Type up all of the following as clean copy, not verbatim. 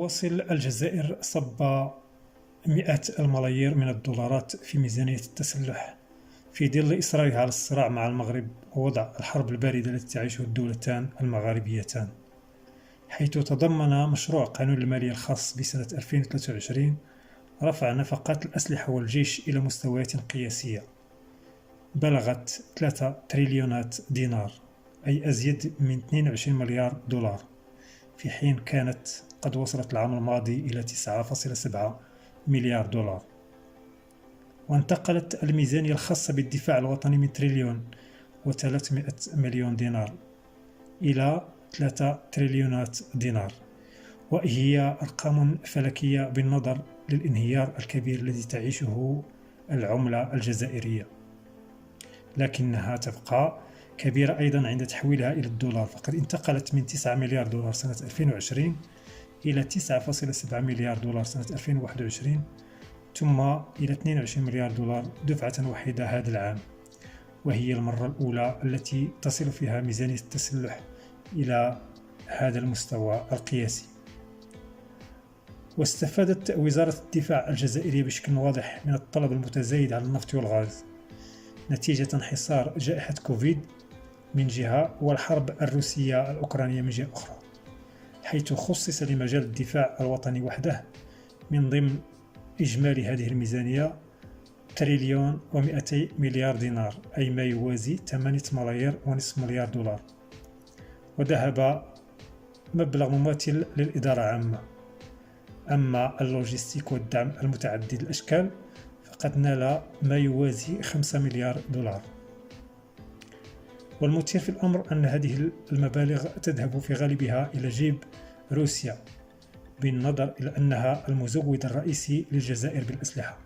تواصل الجزائر صب مئات الملايير من الدولارات في ميزانية التسلح في ظل إصرارها على الصراع مع المغرب ووضع الحرب الباردة التي تعيشها الدولتان المغاربيتان، حيث تضمن مشروع قانون المالية الخاص بسنة 2023 رفع نفقات الأسلحة والجيش إلى مستويات قياسية بلغت 3 تريليونات دينار، أي أزيد من 22 مليار دولار، في حين كانت قد وصلت العام الماضي إلى 9.7 مليار دولار. وانتقلت الميزانية الخاصة بالدفاع الوطني من تريليون و300 مليون دينار إلى 3 تريليونات دينار، وهي أرقام فلكية بالنظر للانهيار الكبير الذي تعيشه العملة الجزائرية، لكنها تبقى كبيرة أيضا عند تحويلها إلى الدولار، فقد انتقلت من 9 مليار دولار سنة 2020 إلى 9.7 مليار دولار سنة 2021، ثم إلى 22 مليار دولار دفعة واحدة هذا العام، وهي المرة الأولى التي تصل فيها ميزانية التسلح إلى هذا المستوى القياسي. واستفادت وزارة الدفاع الجزائرية بشكل واضح من الطلب المتزايد على النفط والغاز نتيجة انحصار جائحة كوفيد من جهة والحرب الروسية الأوكرانية من جهة أخرى، حيث خصص لمجال الدفاع الوطني وحده من ضمن إجمالي هذه الميزانية تريليون و200 مليار دينار، أي ما يوازي 8.5 مليار دولار، وذهب مبلغ مماثل للإدارة العامة. أما اللوجستيك والدعم المتعدد الأشكال فقد نال ما يوازي 5 مليار دولار. والمثير في الأمر أن هذه المبالغ تذهب في غالبها إلى جيب روسيا، بالنظر إلى أنها المزود الرئيسي للجزائر بالأسلحة.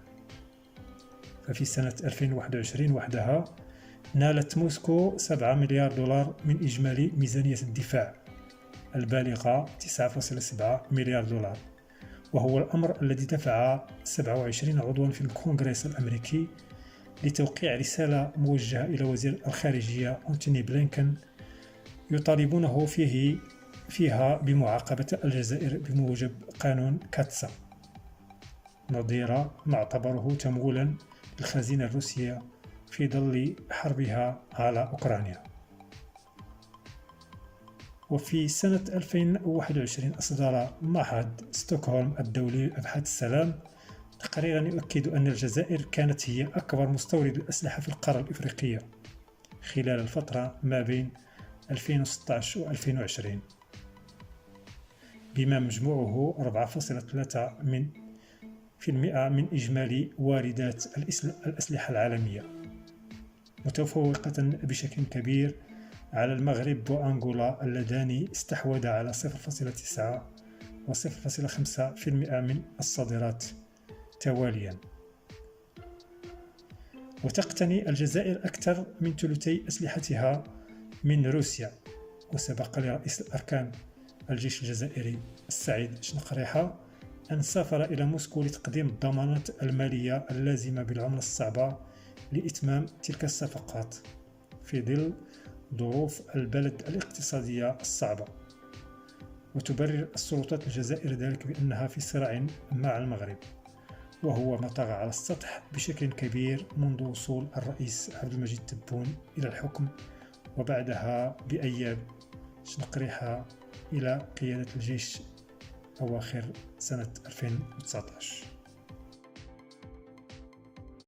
ففي سنة 2021 وحدها نالت موسكو 7 مليار دولار من إجمالي ميزانية الدفاع البالغة 9.7 مليار دولار، وهو الأمر الذي دفع 27 عضوا في الكونغرس الأمريكي لتوقيع رسالة موجهة إلى وزير الخارجية أنتوني بلينكن يطالبونه فيها بمعاقبة الجزائر بموجب قانون كاتسا، نظير ما اعتبره تمويلا للخزينة الروسية في ظل حربها على أوكرانيا. وفي سنة 2021 أصدر معهد ستوكهولم الدولي لأبحاث السلام تقريرا يؤكد أن الجزائر كانت هي أكبر مستورد للأسلحة في القارة الإفريقية خلال الفترة ما بين 2016 و 2020، بما مجموعه 4.3% من إجمالي واردات الأسلحة العالمية، متفوقة بشكل كبير على المغرب وأنغولا اللذان استحوذا على 0.9 و 0.5% من الصادرات تواليا. وتقتني الجزائر أكثر من ثلثي أسلحتها من روسيا. وسبق لرئيس الأركان الجيش الجزائري السعيد شنقريحة أن سافر إلى موسكو لتقديم الضمانات المالية اللازمة بالعملة الصعبة لإتمام تلك الصفقات في ظل ظروف البلد الاقتصادية الصعبة. وتبرر السلطات الجزائر ذلك بأنها في صراع مع المغرب، وهو ما طغى على السطح بشكل كبير منذ وصول الرئيس عبد المجيد تبون إلى الحكم، وبعدها بأيام شنقريحة إلى قيادة الجيش أواخر سنة 2019.